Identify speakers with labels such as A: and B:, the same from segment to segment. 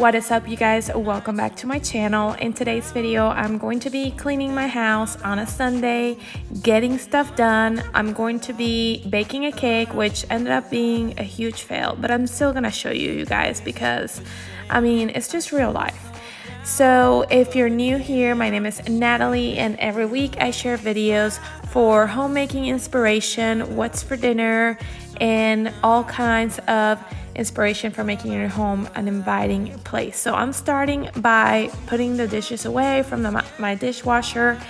A: What is up, you guys? Welcome back to my channel. In today's video, I'm going to be cleaning my house on a Sunday, getting stuff done. I'm going to be baking a cake, which ended up being a huge fail, but I'm still gonna show you guys because I mean, it's just real life. So if you're new here, my name is Natalie, and every week I share videos for homemaking inspiration, what's for dinner, and all kinds of inspiration for making your home an inviting place. So I'm starting by putting the dishes away from my dishwasher,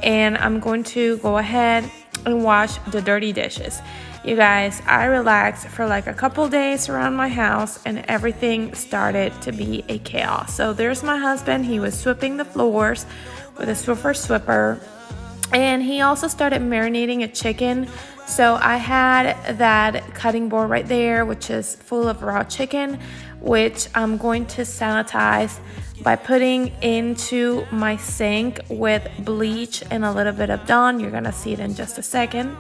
A: and I'm going to go ahead and wash the dirty dishes. You guys, I relaxed for like a couple days around my house and everything started to be a chaos. So there's my husband. He was sweeping the floors with a Swiffer sweeper, and he also started marinating a chicken. So I had that cutting board right there, which is full of raw chicken, which I'm going to sanitize by putting into my sink with bleach and a little bit of Dawn. You're gonna see it in just a second.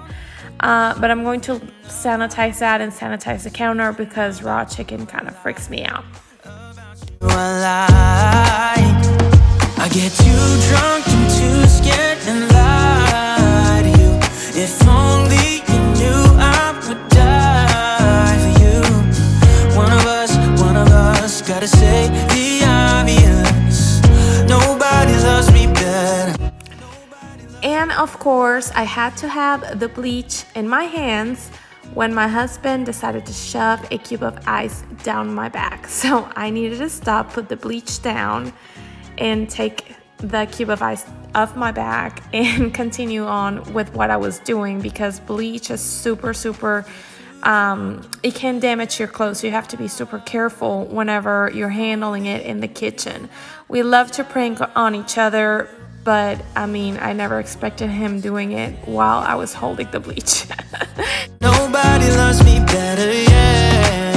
A: But I'm going to sanitize that and sanitize the counter because raw chicken kind of freaks me out.
B: I get too drunk and too scared and lie to you. If only you knew I would die for you. One of us gotta say the obvious. Nobody loves me better.
A: And of course, I had to have the bleach in my hands when my husband decided to shove a cube of ice down my back. So I needed to stop, put the bleach down, and take the cube of ice off my back and continue on with what I was doing, because bleach is super it can damage your clothes. You have to be super careful whenever you're handling it in the kitchen. We love to prank on each other, but I mean, I never expected him doing it while I was holding the bleach.
B: Nobody loves me better, yeah.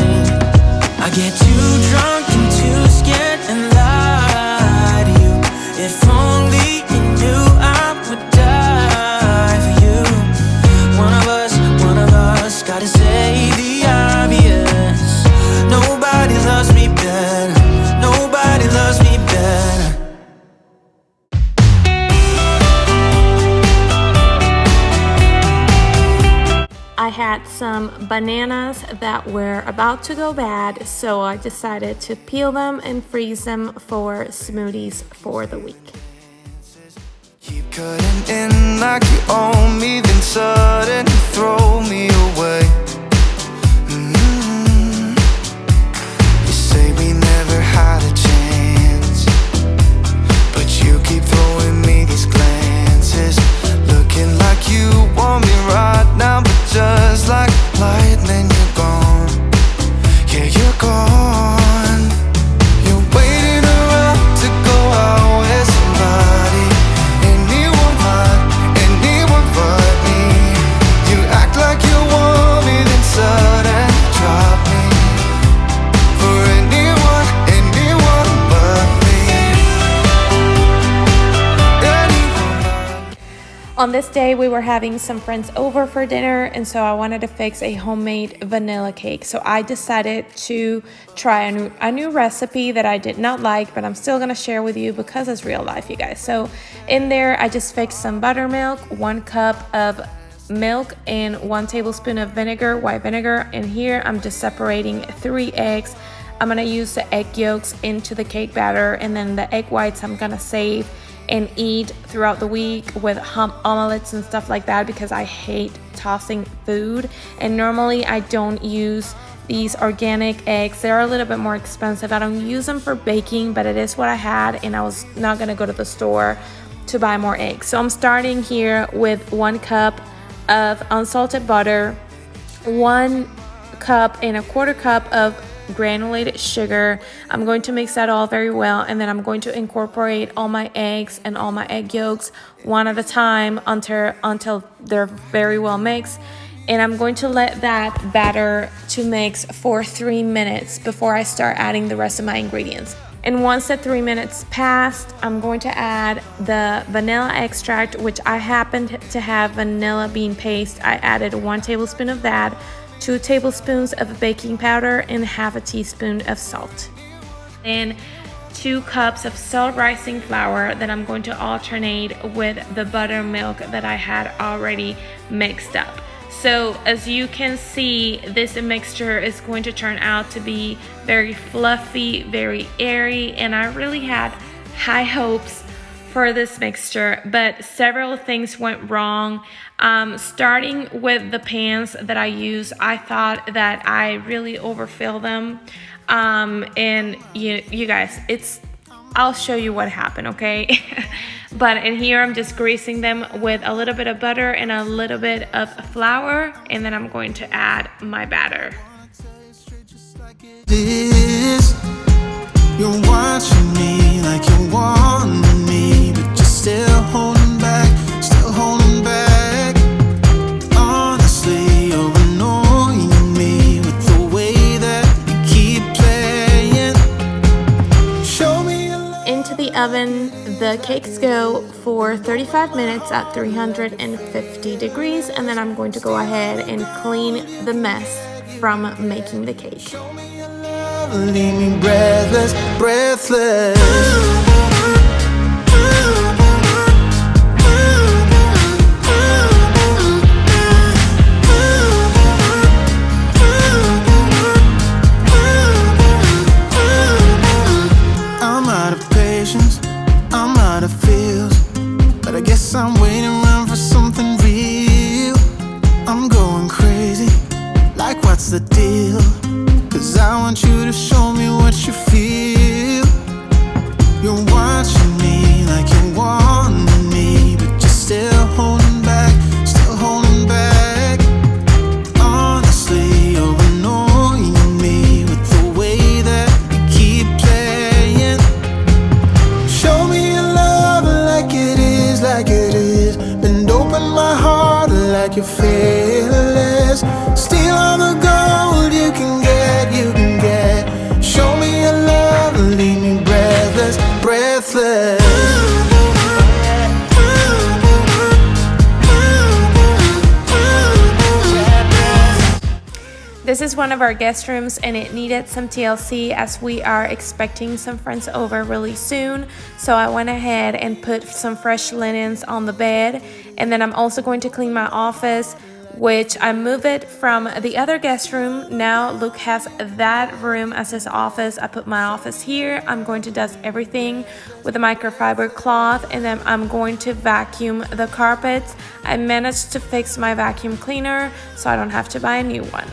B: I get too drunk and too scared and lie to you. If only you knew I would die for you. One of us gotta say the obvious. Nobody loves me better. Nobody loves me better.
A: I had some bananas that were about to go bad, so I decided to peel them and freeze them for smoothies for the week.
B: Keep cutting in like you own me, then suddenly throw me away. You say we never had a chance, but you keep throwing me these glances, looking like you want me right now, but just like lightning, you're gone. Yeah, you're gone. You're waiting around to go out with somebody. Anyone but me. You act like you want me, then suddenly drop me. For anyone but me.
A: On this day, we were having some friends over for dinner, and so I wanted to fix a homemade vanilla cake. So I decided to try a new recipe that I did not like, but I'm still gonna share with you because it's real life, you guys. So in there, I just fixed some buttermilk, 1 cup of milk, and 1 tablespoon of vinegar, white vinegar. And here I'm just separating 3 eggs. I'm gonna use the egg yolks into the cake batter, and then the egg whites I'm gonna save and eat throughout the week with omelets and stuff like that, because I hate tossing food. And normally I don't use these organic eggs. They're a little bit more expensive. I don't use them for baking, but it is what I had, and I was not gonna go to the store to buy more eggs. So I'm starting here with 1 cup of unsalted butter, 1 cup and a 1/4 cup of granulated sugar. I'm going to mix that all very well, and then I'm going to incorporate all my eggs and all my egg yolks one at a time until they're very well mixed. And I'm going to let that batter to mix for 3 minutes before I start adding the rest of my ingredients. And once the 3 minutes passed, I'm going to add the vanilla extract, which I happened to have vanilla bean paste. I added 1 tablespoon of that, 2 tablespoons of baking powder, and 1/2 teaspoon of salt. and 2 cups of self-rising flour that I'm going to alternate with the buttermilk that I had already mixed up. So as you can see, this mixture is going to turn out to be very fluffy, very airy, and I really had high hopes for this mixture, but several things went wrong. Starting with the pans that I use, I thought that I really overfilled them. And you guys, I'll show you what happened, okay? But in here, I'm just greasing them with a little bit of butter and a little bit of flour, and then I'm going to add my batter.
B: You're watching me like you want me, but you're still holding back, still holding back. Honestly, you're annoying me with the way that you keep playing. Show me your love.
A: Into the oven, the cakes go for 35 minutes at 350 degrees, and then I'm going to go ahead and clean the mess from making the cake.
B: Leave me breathless, breathless. I'm out of patience, I'm out of feels, but I guess I'm waiting around for something real. I'm going crazy, like what's the deal? 'Cause I want you to show me what you feel. You're watching me like you want me, but you're still holding back, still holding back. Honestly, you're annoying me with the way that you keep playing. Show me your love like it is, like it is. Bend open my heart like you're fearless. Steal all the gold you can get, you can get. Show me your love, leave me breathless, breathless.
A: This is one of our guest rooms, and it needed some TLC as we are expecting some friends over really soon. So I went ahead and put some fresh linens on the bed, and then I'm also going to clean my office, which I move it from the other guest room. Now Luke has that room as his office. I put my office here. I'm going to dust everything with a microfiber cloth, and then I'm going to vacuum the carpets. I managed to fix my vacuum cleaner so I don't have to buy a new one.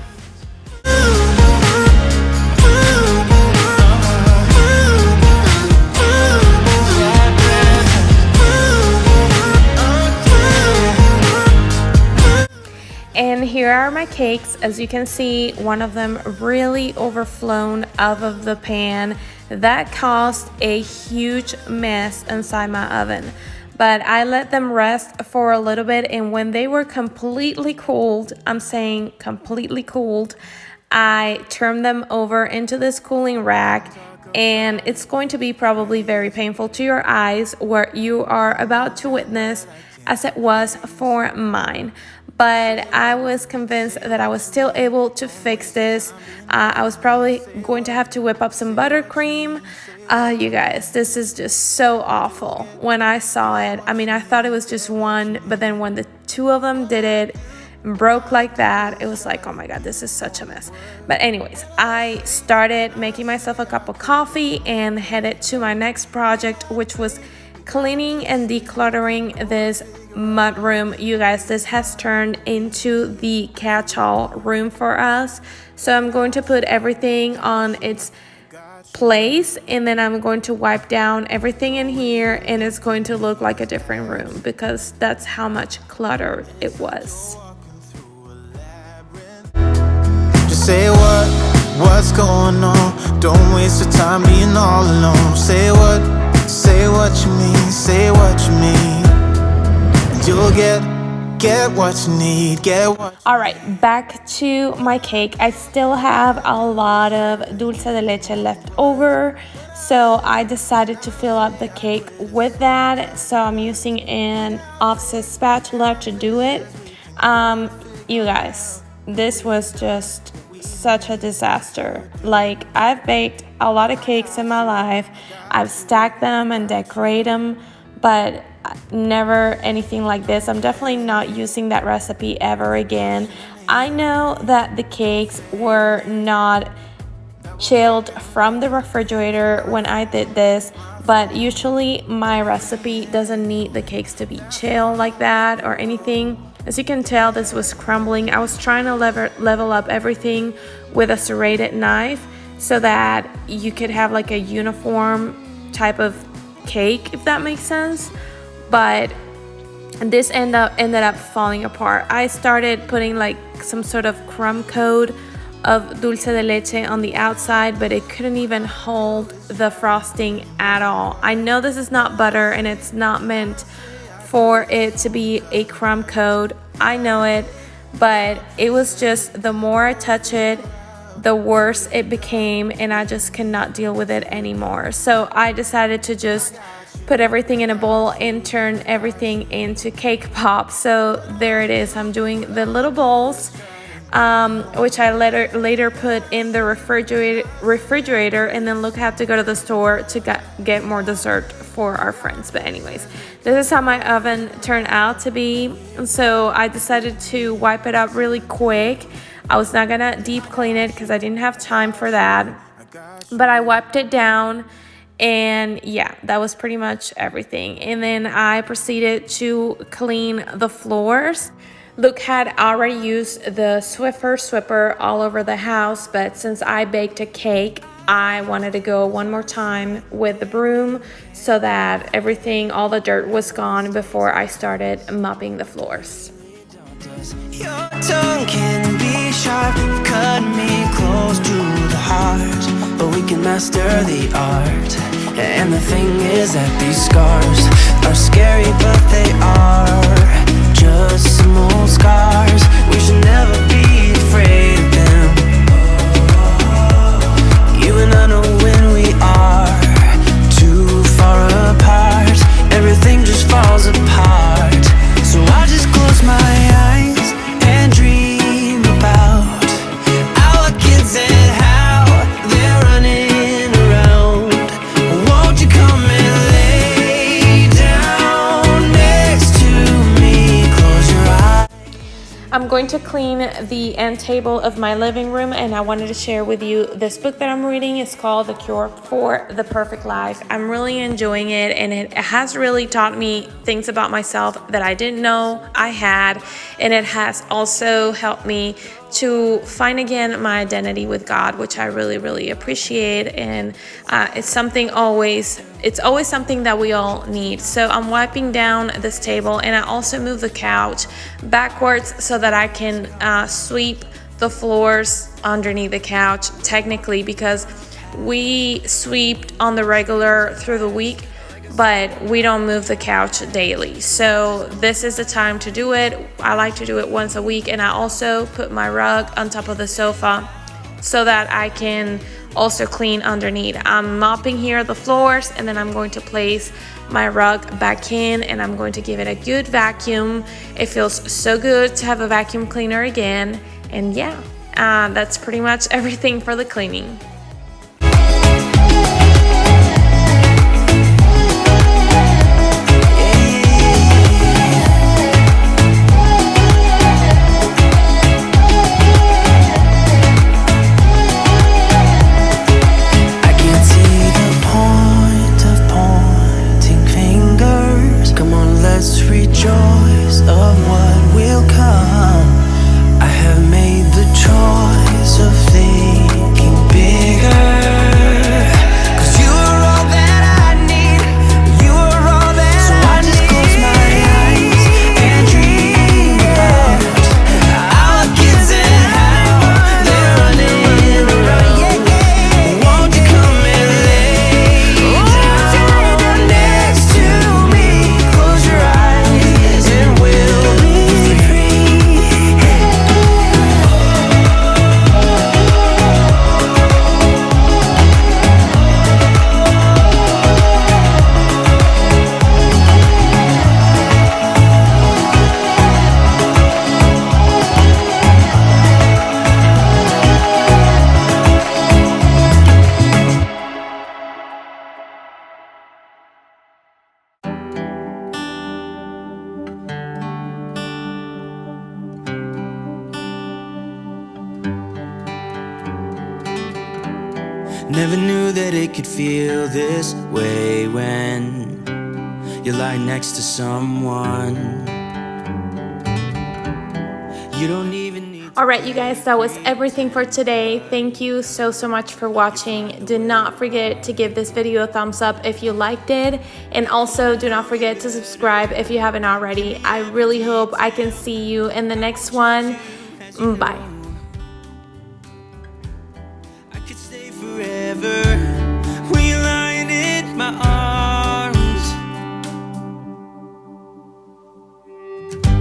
A: And here are my cakes. As you can see, one of them really overflown out of the pan. That caused a huge mess inside my oven. But I let them rest for a little bit, and when they were completely cooled, I'm saying completely cooled, I turned them over into this cooling rack, and it's going to be probably very painful to your eyes what you are about to witness, as it was for mine. But I was convinced that I was still able to fix this. I was probably going to have to whip up some buttercream. You guys, this is just so awful. When I saw it, I mean, I thought it was just one, but then when the two of them did it, broke like that, it was like, oh my god, this is such a mess. But anyways, I started making myself a cup of coffee and headed to my next project, which was cleaning and decluttering this mud room. You guys, this has turned into the catch-all room for us. So I'm going to put everything on its place, and then I'm going to wipe down everything in here, and it's going to look like a different room because that's how much cluttered it was.
B: Just say what's going on? Don't waste your time being all alone. Say what you mean, say what you mean. And you'll get what you need, get what.
A: All right, back to my cake. I still have a lot of dulce de leche left over, so I decided to fill up the cake with that. So I'm using an offset spatula to do it. You guys, this was just such a disaster. Like, I've baked a lot of cakes in my life. I've stacked them and decorated them, but never anything like this. I'm definitely not using that recipe ever again. I know that the cakes were not chilled from the refrigerator when I did this, but usually my recipe doesn't need the cakes to be chilled like that or anything. As you can tell, this was crumbling. I was trying to level up everything with a serrated knife so that you could have like a uniform type of cake, if that makes sense. But this ended up falling apart. I started putting like some sort of crumb coat of dulce de leche on the outside, but it couldn't even hold the frosting at all. I know this is not butter and it's not meant for it to be a crumb coat. I know it, but it was just, the more I touch it, the worse it became, and I just cannot deal with it anymore. So I decided to just put everything in a bowl and turn everything into cake pops. So there it is. I'm doing the little bowls, which I later put in the refrigerator, and then look, I have to go to the store to get more dessert for our friends. But anyways, this is how my oven turned out to be. And so I decided to wipe it up really quick. I was not gonna deep clean it because I didn't have time for that, but I wiped it down, and yeah, that was pretty much everything. And then I proceeded to clean the floors. Luke had already used the Swiffer sweeper all over the house, but since I baked a cake, I wanted to go one more time with the broom so that everything, all the dirt was gone before I started mopping the floors.
B: Your tongue can be sharp, cut me close to the heart, but we can master the art. And the thing is that these scars are scary, but they are just some old scars. We should never be afraid of them. You and I know when we are too far apart, everything just falls apart. So I just close my eyes and dream about our kids and how they're running around. Won't you come and lay down next to me? Close your eyes.
A: I'm going to clean the end table of my living room, and I wanted to share with you this book that I'm reading. It's called The Cure for the Perfect Life. I'm really enjoying it, and it has really taught me things about myself that I didn't know I had, and it has also helped me to find again my identity with God, which I really, really appreciate. And it's always something that we all need. So I'm wiping down this table, and I also move the couch backwards so that I can sweep the floors underneath the couch, technically, because we sweep on the regular through the week, but we don't move the couch daily. So this is the time to do it. I like to do it once a week, and I also put my rug on top of the sofa so that I can also clean underneath. I'm mopping here the floors, and then I'm going to place my rug back in, and I'm going to give it a good vacuum. It feels so good to have a vacuum cleaner again. And yeah, that's pretty much everything for the cleaning.
B: Rejoice of what will come. I have made the choice of thinking big. Never knew that it could feel this way when you lie next to someone you don't even need.
A: All right, you guys, that was everything for today. Thank you so much for watching. Do not forget to give this video a thumbs up if you liked it, and also do not forget to subscribe if you haven't already. I really hope I can see you in the next one. Bye.
B: I could stay forever when you're lying in my arms.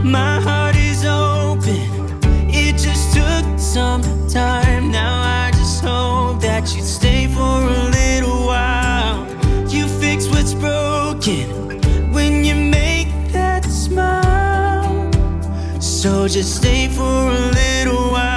B: My heart is open. It just took some time. Now I just hope that you'd stay for a little while. You fix what's broken when you make that smile. So just stay for a little while.